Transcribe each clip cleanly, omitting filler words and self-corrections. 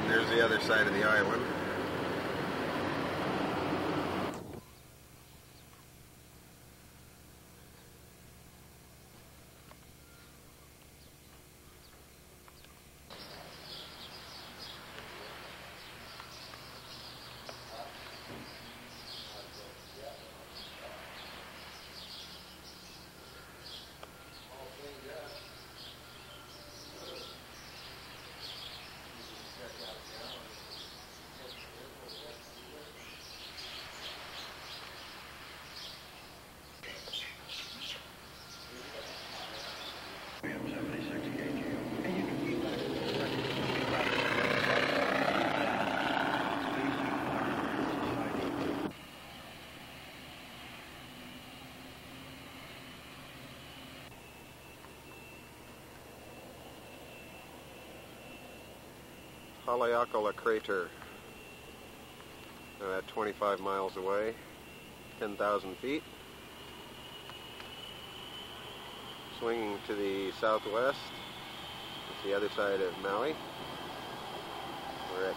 There's the other side of the island. Haleakala crater, at 25 miles away, 10,000 feet. Swinging to the southwest, it's the other side of Maui. We're at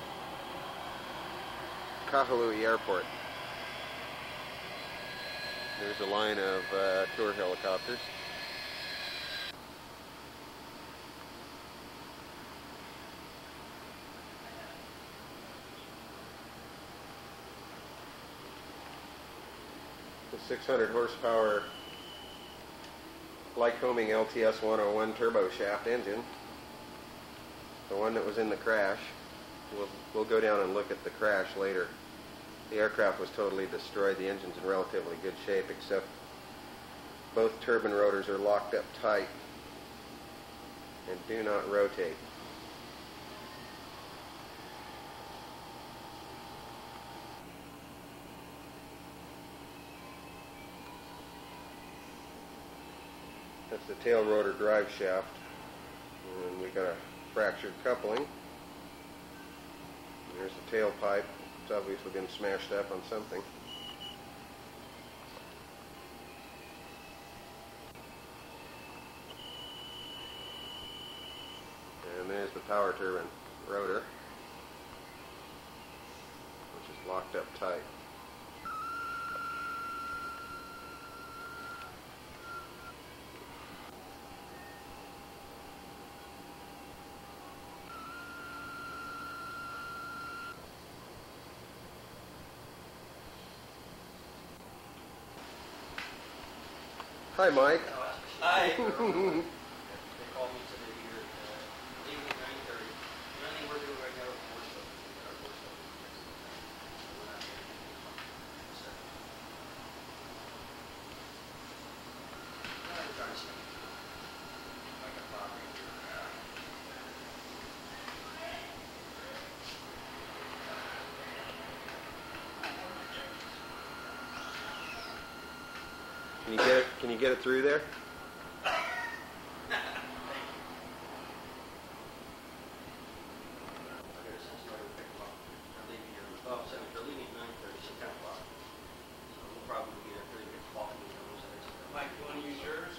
Kahului Airport. There's a line of tour helicopters. The 600 horsepower Lycoming LTS 101 turbo shaft engine, the one that was in the crash. We'll go down and look at the crash later. The aircraft was totally destroyed. The engine's in relatively good shape, except both turbine rotors are locked up tight and do not rotate. That's the tail rotor drive shaft, and we got a fractured coupling. There's the tailpipe. It's obviously been smashed up on something. And there's the power turbine rotor, which is locked up tight. Hi, Mike. Hi. They called me today here at leaving at 9:30. The only thing we're doing right now is more stuff. Our more stuff. We're not here. I'm trying to see like a property here. Can you get it through there? They're leaving at 9:30, so 10 o'clock. So we'll probably be there 30 minutes walking. Mike, you want to use yours?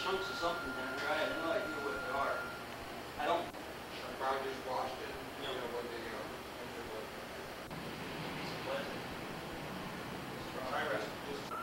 chunks of something down there. I have no idea what they are. I don't. Probably just washed it, you know, when the engine was. It's pleasant. I rest just.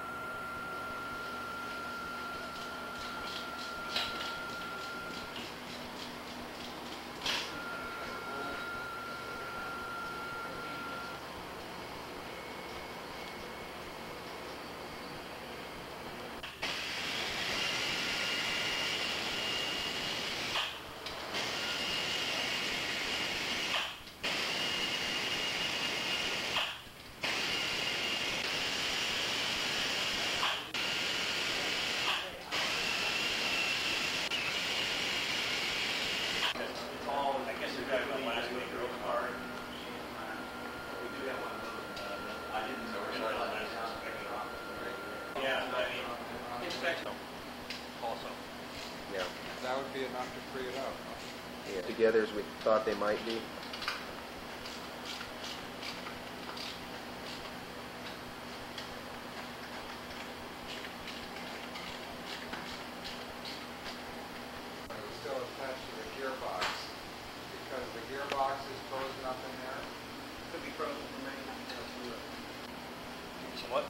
That would be enough to free it up. Yeah, together as we thought they might be. It's still attached to the gearbox because the gearbox is frozen up in there. Could be frozen for many. So what?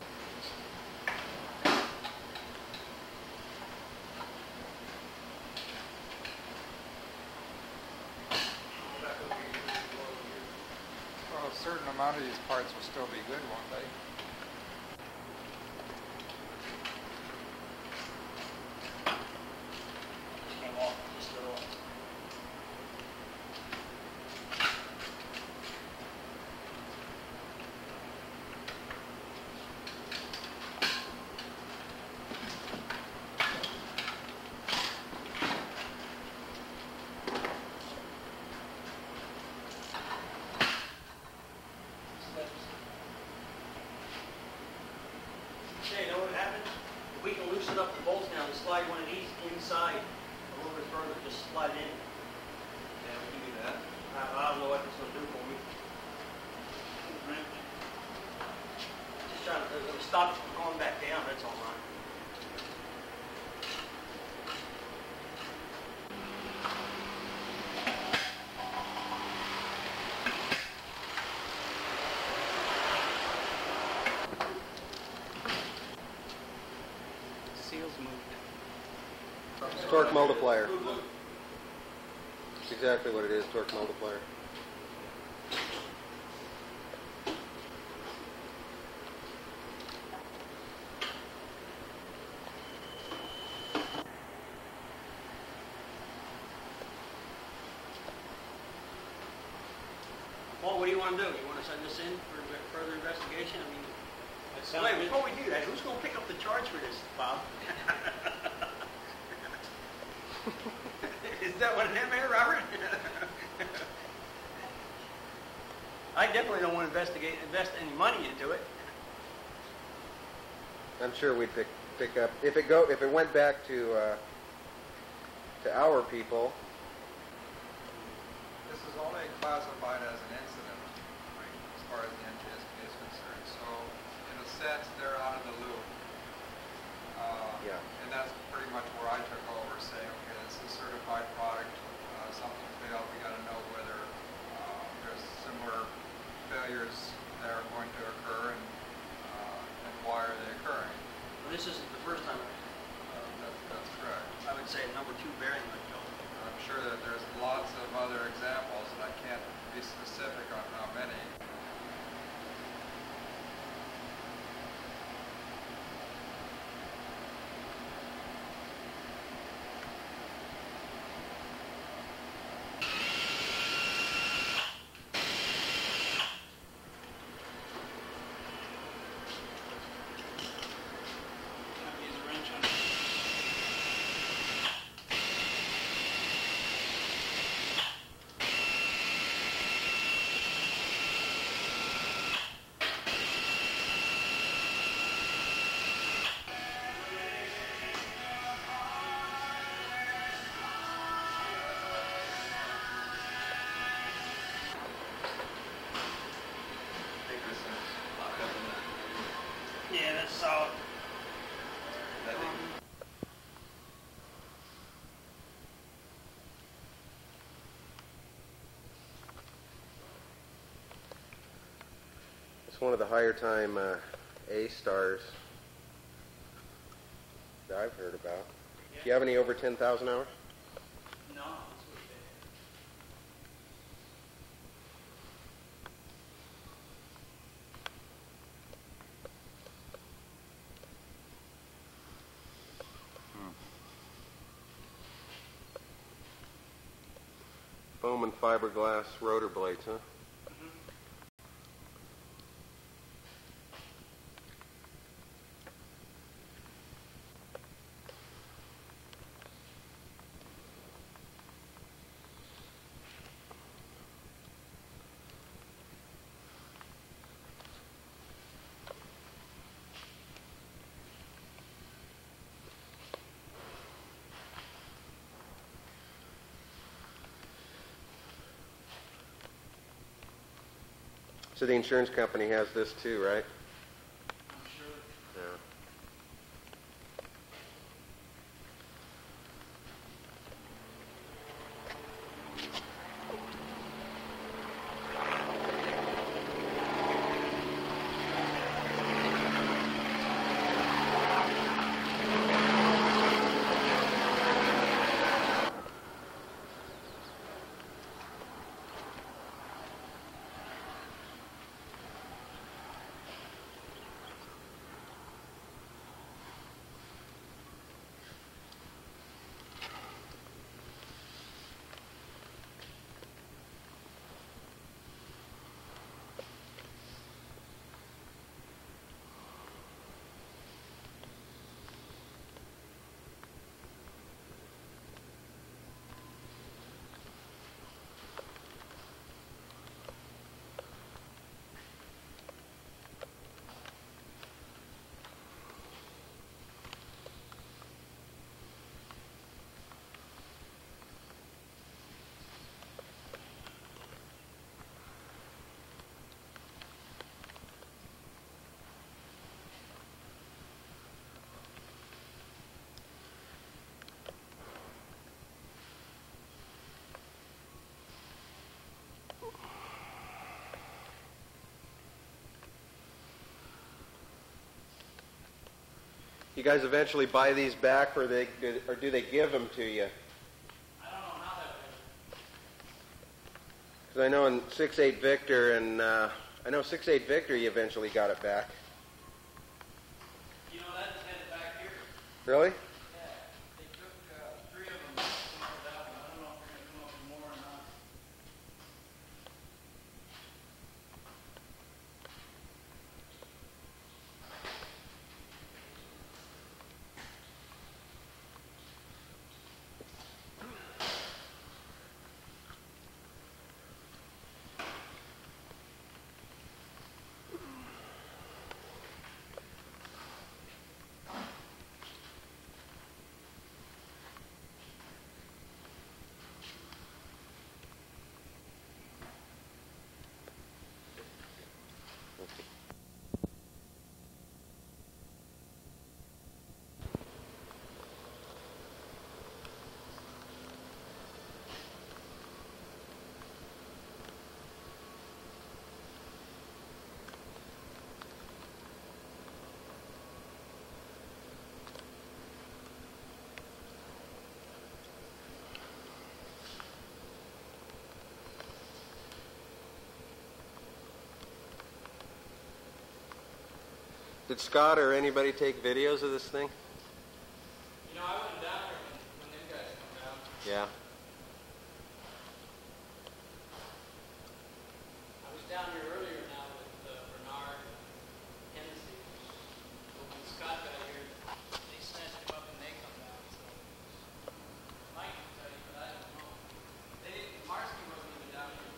Well, a certain amount of these parts will still be good, won't they? Just came off just a little. Okay, you know what happened? If we can loosen up the bolts now and slide one of these inside a little bit further, just slide it in. Yeah, we can do that. I don't know what this will do for me. Just trying to stop it from going back down, that's all right. Seals moved. It's torque multiplier. It's exactly what it is, torque multiplier. Paul, what do you want to do? You want to send this in for further investigation? I mean, sounds wait, good. before we do that, who's going to pick up the charge for this, Bob? Is that one of them here, Robert? I definitely don't want to invest any money into it. I'm sure we'd pick up if it went back to our people. This is only classified as an incident, right, as far as the NTSB is concerned. So, in a sense, they're out of the loop. Yeah. And that's pretty much where I took over, saying, okay, this is a certified product. Something failed. We got to know whether there's similar failures that are going to occur, and why are they occurring. Well, this isn't the first time. That's correct. I would say number 2 bearing would go. I'm sure that there's lots of other examples, and I can't be specific on how many. Use a wrench on it. It's one of the higher time A stars that I've heard about. Do you have any over 10,000 hours? No, it's okay. Foam and fiberglass rotor blades, huh? So the insurance company has this too, right? I'm sure. Yeah. You guys eventually buy these back, or do they give them to you? I don't know how that works. Because I know in 6.8 Victor, and I know 6.8 Victor, you eventually got it back. You know, that's headed back here. Really? Yeah, they took 3 of them from that one. I don't know if they're going to come up with more or not. Did Scott or anybody take videos of this thing? You know, I went down there when them guys come down. Yeah. I was down here earlier now with Bernard and Hennessy. But when Scott got here, they snatched him up and they come down. So Mike can tell you, but I don't know. Marsky wasn't even down here.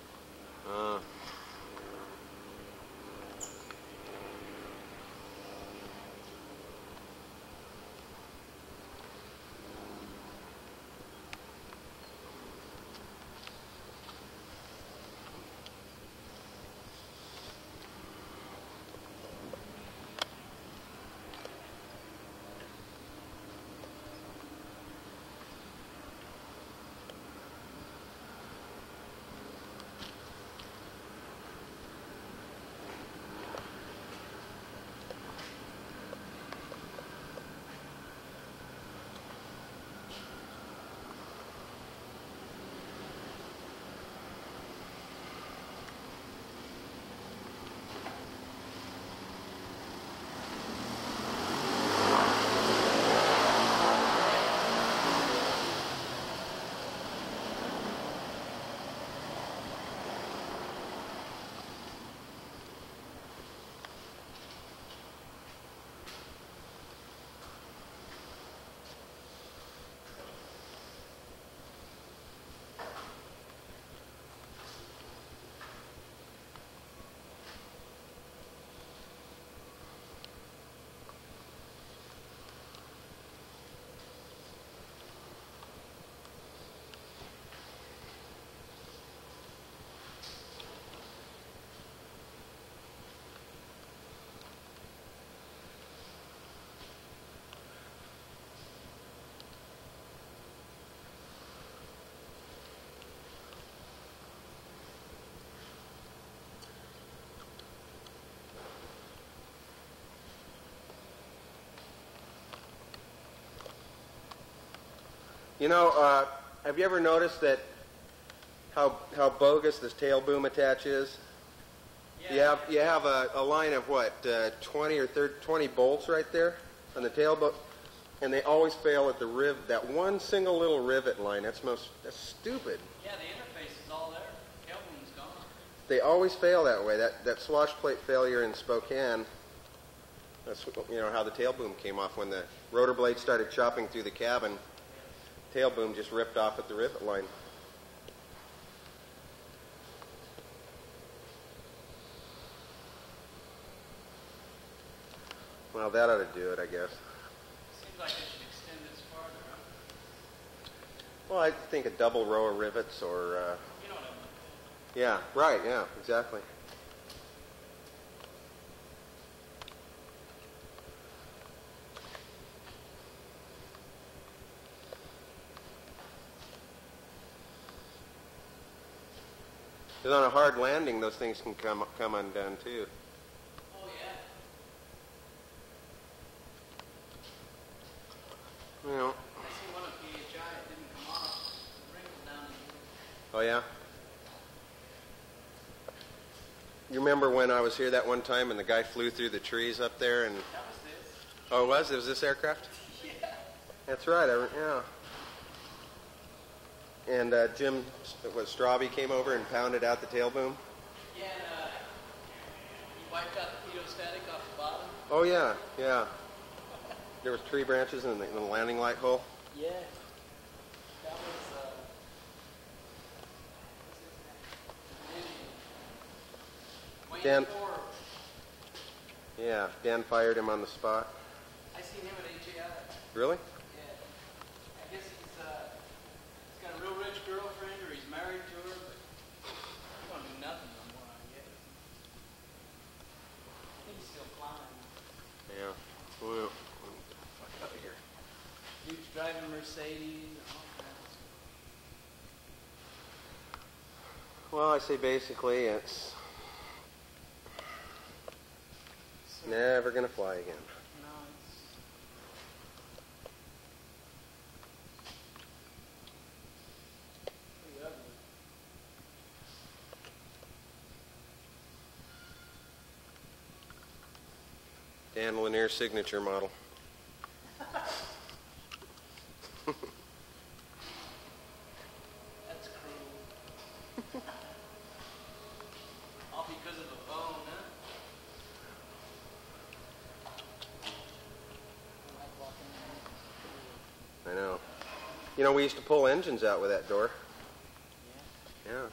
You know, have you ever noticed that how bogus this tail boom attach is? You have a line of what, 20 or 20 bolts right there on the tail boat, and they always fail at the that one single little rivet line. That's stupid. Yeah, the interface is all there. Tail boom's gone. They always fail that way. That swash plate failure in Spokane. That's how the tail boom came off when the rotor blade started chopping through the cabin. Tail boom just ripped off at the rivet line. Well, that ought to do it, I guess. Seems like it should extend this farther, huh? Well, I think a double row of rivets or... You know what I mean. Yeah, right, yeah, exactly. Because on a hard landing, those things can come undone, too. Oh, yeah. You know. I see one of PHI, it didn't come off. The wrinkle down in here. Oh, yeah? You remember when I was here that one time and the guy flew through the trees up there and... That was this. Oh, it was? It was this aircraft? Yeah. That's right, yeah. And Jim Straube came over and pounded out the tail boom? Yeah, and he wiped out the pedostatic off the bottom. Oh, yeah, yeah. There was tree branches in the landing light hole? Yeah. That was, what's his name? Dan. Wayne Forbes. Yeah, Dan fired him on the spot. I seen him at HAI. Really? Yeah. I guess he's got a real rich girlfriend or he's married to her, but he don't do nothing no more, I guess. I think he's still flying. Yeah. Well, fuck out of here. Dude's driving a Mercedes and all kinds of Well, I say basically it's never going to fly again. No, it's... pretty ugly. Dan Lanier signature model. That's cruel. All because of a phone, huh? I like walking in there. I know. You know, we used to pull engines out with that door. Yeah. Yeah.